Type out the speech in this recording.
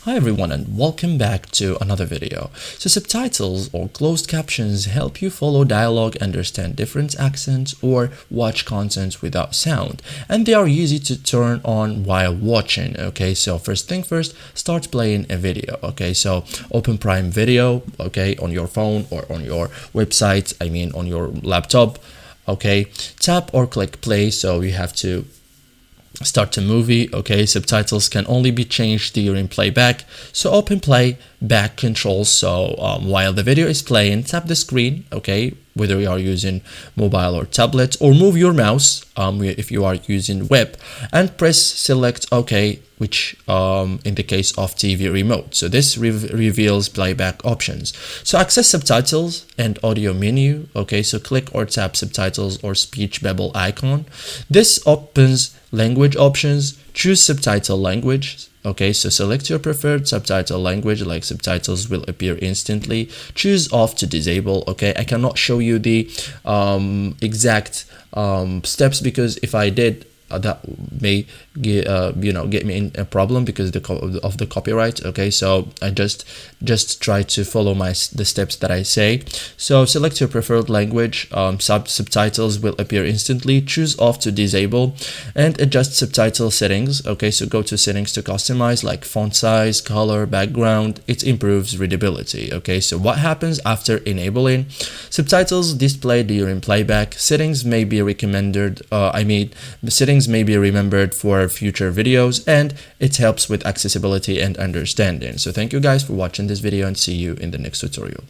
Hi everyone and welcome back to another video. So subtitles or closed captions help you follow dialogue, understand different accents, or watch content without sound. And they are easy to turn on while watching. Okay, so first thing first, start playing a video. Okay, so open Prime Video, okay, on your phone or on your website, on your laptop. Okay, tap or click play, so you have to start a movie. Okay, subtitles can only be changed during playback, so open playback controls. So while the video is playing, tap the screen, okay, whether you are using mobile or tablet, or move your mouse if you are using web, and press select OK, which in the case of TV remote. So this reveals playback options. So access subtitles and audio menu. Okay, so click or tap subtitles or speech bubble icon. This opens language options. Choose subtitle language. Okay, so select your preferred subtitle language, like subtitles will appear instantly. Choose off to disable. Okay, I cannot show you the exact steps, because if I did, that may get me in a problem because of the copyright. Okay, so I just try to follow the steps that I say. So select your preferred language. Subtitles will appear instantly. Choose off to disable, and adjust subtitle settings. Okay, so go to settings to customize, like font size, color, background. It improves readability. Okay, so what happens after enabling subtitles displayed during playback? Settings may be recommended. Settings may be remembered for future videos, and it helps with accessibility and understanding. So thank you guys for watching this video, and see you in the next tutorial.